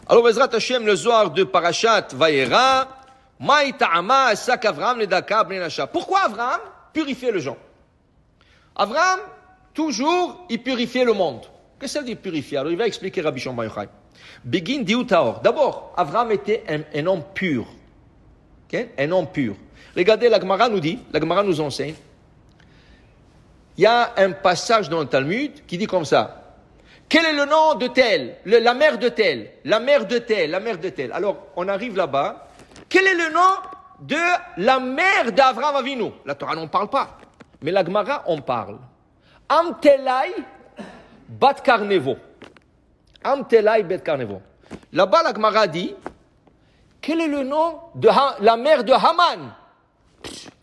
Alors, Bezrat Hashem, le Zohar de Parashat Vayera, Maï ta'ama sak Avram ledaka bnei Nasha. Pourquoi Avram purifiait les gens? Avram, toujours, il purifiait le monde. Qu'est-ce que ça veut dire purifier? Alors, il va expliquer Rabbi Shimon Bar Yochai. Begin diu taor. D'abord, Avram était un homme pur. Okay? Un homme pur. Regardez, la Gemara nous dit, la Gemara nous enseigne, il y a un passage dans le Talmud qui dit comme ça. Quel est le nom de tel? La mère de tel? La mère de tel? La mère de tel? Alors, on arrive là-bas. Quel est le nom de la mère d'Avraham Avinu? La Torah n'en parle pas. Mais la Gemara en parle. Amtelai bat Karnevo. Amtelai bat Karnevo. Là-bas, la Gemara dit, quel est le nom de la mère de Haman?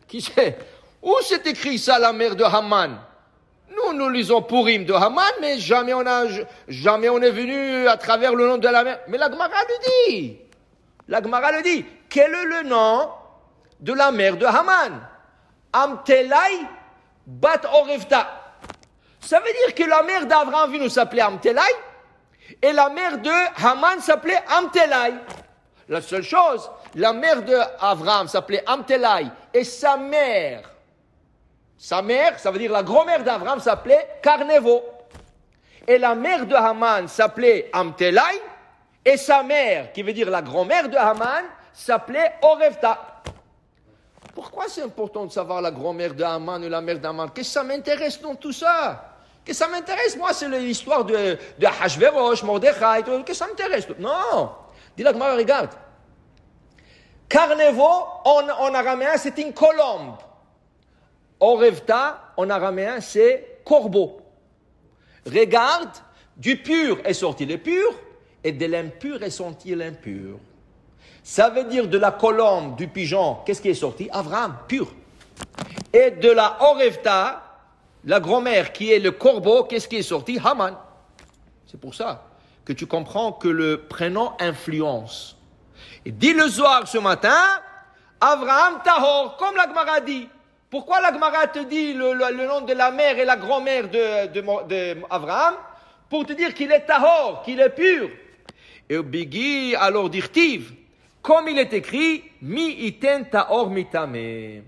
Qui sait? Où c'est écrit ça, la mère de Haman? Nous lisons Purim de Haman, mais jamais on est venu à travers le nom de la mère. Mais la Gemara le dit. La Gemara le dit. Quel est le nom de la mère de Haman? Amtelai bat Orevta. Ça veut dire que la mère d'Avraham Avinu s'appelait Amtelai et la mère de Haman s'appelait Amtelai. La seule chose, la mère d'Avraham s'appelait Amtelai et sa mère, ça veut dire la grand-mère d'Avraham s'appelait Karnevo. Et la mère de Haman s'appelait Amtelai et sa mère, qui veut dire la grand-mère de Haman, s'appelait Orevta. Pourquoi c'est important de savoir la grand-mère de Haman et la mère d'Haman? Qu'est-ce que ça m'intéresse dans tout ça? Qu'est-ce que ça m'intéresse? Moi, c'est l'histoire de Hachverosh, Mordechai, qu'est-ce que ça m'intéresse? Non! Dis la Gemara, regarde. Karnevo, en araméen, c'est une colombe. Orevta, en araméen, c'est corbeau. Regarde, du pur est sorti le pur, et de l'impur est sorti l'impur. Ça veut dire de la colombe, du pigeon, qu'est-ce qui est sorti? Avraham, pur. Et de la Orevta, la grand-mère qui est le corbeau, qu'est-ce qui est sorti? Haman. C'est pour ça que tu comprends que le prénom influence. Et dit le Zohar ce matin, Avraham Tahor, comme la Gemara dit. Pourquoi la Gemara te dit le nom de la mère et la grand-mère d'Avraham? Pour te dire qu'il est Tahor, qu'il est pur. Et au Bigi, alors dirtiv, comme il est écrit, Mi iten Tahor mitame.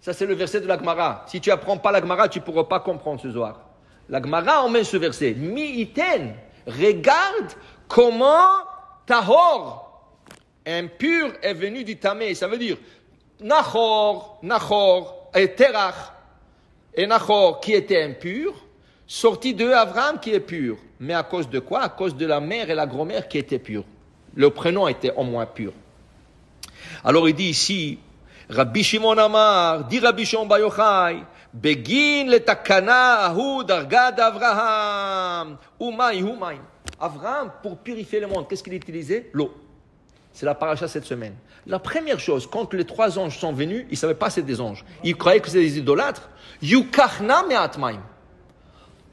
Ça c'est le verset de la Gemara. Si tu apprends pas la Gemara, tu ne pourras pas comprendre ce Zohar. La Gemara emmène ce verset. Mi iten. Regarde comment Tahor, impur, est venu du Tamé. Ça veut dire Nahor et Terach. Et Nahor qui était impur, sorti de Avraham qui est pur. Mais à cause de quoi? À cause de la mère et la grand-mère qui étaient pures. Le prénom était au moins pur. Alors il dit ici, Rabbi Shimon Amar, dit Rabbi Shimon Bar Yochai, Begin le takana ahu dargad Avraham. Umaï. Avraham, pour purifier le monde, qu'est-ce qu'il utilisait? L'eau. C'est la paracha cette semaine. La première chose, quand les 3 anges sont venus, ils ne savaient pas que c'était des anges. Ils croyaient que c'était des idolâtres. Yukachna me'atmaim.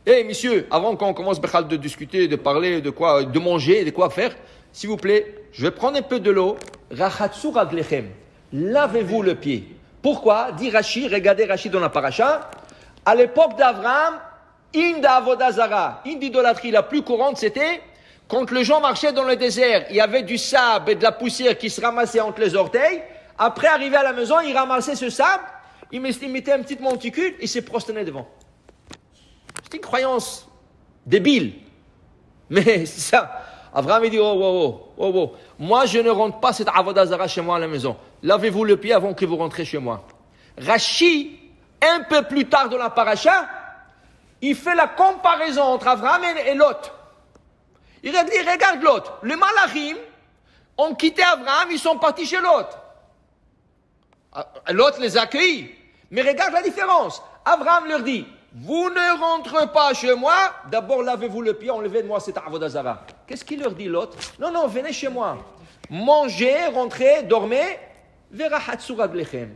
Eh, messieurs, avant qu'on commence de discuter, de parler, de quoi, de manger, de quoi faire, s'il vous plaît, je vais prendre un peu de l'eau. Rachatsu raglechem. Lavez-vous le pied. Pourquoi? Dit Rashi, regardez Rashi dans la paracha. À l'époque d'Avraham, une d'Avodazara, une d'idolâtrie la plus courante, c'était quand les gens marchaient dans le désert, il y avait du sable et de la poussière qui se ramassait entre les orteils. Après, arrivé à la maison, ils ramassaient ce sable, ils mettaient un petit monticule et se prosternaient devant. C'est une croyance débile. Mais c'est ça. Avraham il dit, oh. Moi, je ne rentre pas cette Avodazara chez moi à la maison. Lavez-vous le pied avant que vous rentrez chez moi. Rashi, un peu plus tard dans la paracha, il fait la comparaison entre Avraham et Lot. Il regarde Lot. Les Malachim ont quitté Avraham, ils sont partis chez Lot. Lot les a accueillis. Mais regarde la différence. Avraham leur dit, vous ne rentrez pas chez moi, d'abord lavez-vous le pied, enlevez de moi cette Avodazara. Qu'est-ce qu'il leur dit Lot? Non, venez chez moi. Mangez, rentrez, dormez. Verahatsu raglechem.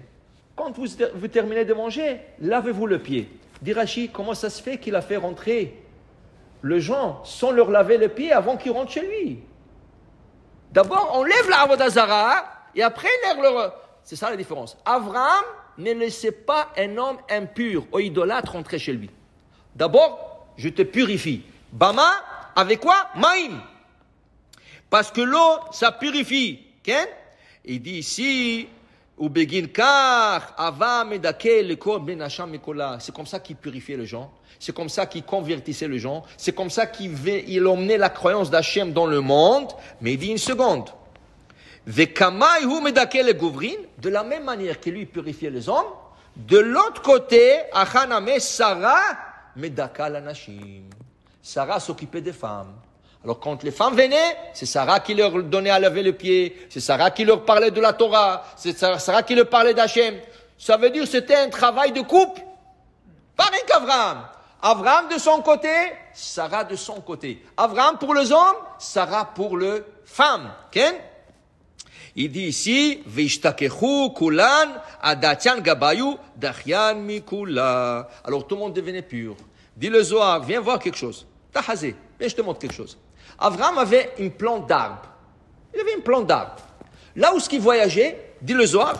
Quand vous terminez de manger, lavez-vous le pied. Dit Rashi, comment ça se fait qu'il a fait rentrer les gens sans leur laver les pieds avant qu'ils rentrent chez lui? D'abord, on lève la Avodazara et après, leur... C'est ça la différence. Avraham ne laissait pas un homme impur ou idolâtre rentrer chez lui. D'abord, je te purifie. Bama, avec quoi? Maïm. Parce que l'eau, ça purifie. Okay? Il dit ici, c'est comme ça qu'il purifiait les gens. C'est comme ça qu'il convertissait les gens. C'est comme ça qu'il emmenait la croyance d'Hachem dans le monde. Mais il dit une seconde. De la même manière que lui purifiait les hommes, de l'autre côté, Sarah s'occupait des femmes. Alors quand les femmes venaient, c'est Sarah qui leur donnait à laver le pied, c'est Sarah qui leur parlait de la Torah, c'est Sarah qui leur parlait d'Hachem. Ça veut dire que c'était un travail de couple. Pareil qu'Abraham. Abraham de son côté, Sarah de son côté. Abraham pour les hommes, Sarah pour les femmes. Okay? Il dit ici, Vishtakechu kulan adatian gabayu dachian mikula. Alors tout le monde devenait pur. Dit le Zohar, viens voir quelque chose. Tahazé, viens je te montre quelque chose. Abraham avait une plante d'arbre. Il avait une plante d'arbre. Là où il voyageait, dit le Zohar,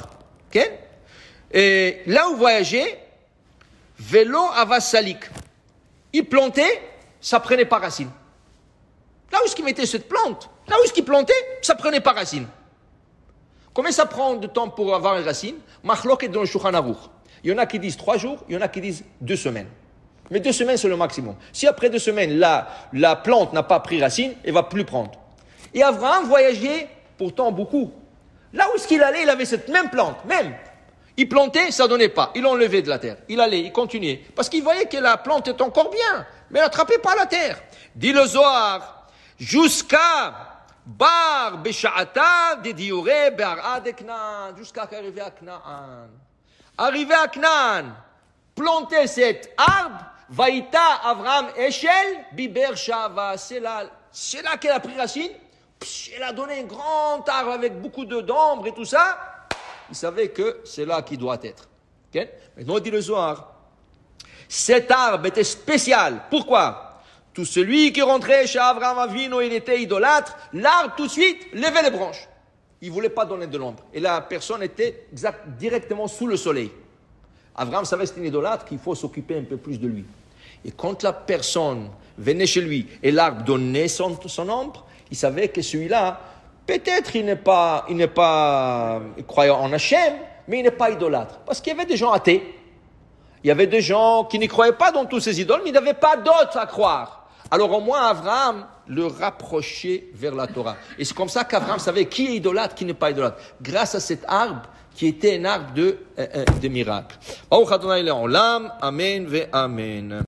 okay? Et là où il voyageait, vélo avasalik. Il plantait, ça prenait pas racine. Là où il mettait cette plante, là où il plantait, ça prenait pas racine. Combien ça prend de temps pour avoir une racine? Machlok est dans le Shulchan Aruch. Il y en a qui disent 3 jours, il y en a qui disent 2 semaines. Mais 2 semaines, c'est le maximum. Si après 2 semaines, la plante n'a pas pris racine, elle va plus prendre. Et Abraham voyageait pourtant beaucoup. Là où est-ce qu'il allait, il avait cette même plante, même. Il plantait, ça donnait pas. Il l'enlevait de la terre. Il allait, il continuait. Parce qu'il voyait que la plante est encore bien, mais elle n'attrapait pas la terre. Dit le Zohar, jusqu'à Bar Besha'ata de Diure Be'ara de Knaan, jusqu'à arriver à Knaan. Arrivé à Knaan, planter cet arbre, Vaïta Avram Eshel Biber Shava. C'est là qu'elle a pris racine. Elle a donné un grand arbre avec beaucoup d'ombre et tout ça. Il savait que c'est là qu'il doit être. Okay? Maintenant, dit le Zohar, cet arbre était spécial. Pourquoi? Tout celui qui rentrait chez Abraham Avinu, il était idolâtre, l'arbre tout de suite levait les branches. Il ne voulait pas donner de l'ombre. Et la personne était directement sous le soleil. Abraham savait que c'était un idolâtre, qu'il faut s'occuper un peu plus de lui. Et quand la personne venait chez lui et l'arbre donnait son ombre, il savait que celui-là, peut-être il n'est pas croyant en Hachem, mais il n'est pas idolâtre. Parce qu'il y avait des gens athées. Il y avait des gens qui ne croyaient pas dans tous ces idoles, mais ils n'avaient pas d'autres à croire. Alors au moins Abraham le rapprochait vers la Torah. Et c'est comme ça qu'Abraham savait qui est idolâtre, qui n'est pas idolâtre. Grâce à cet arbre qui était un arbre de miracle. Amen ve amen.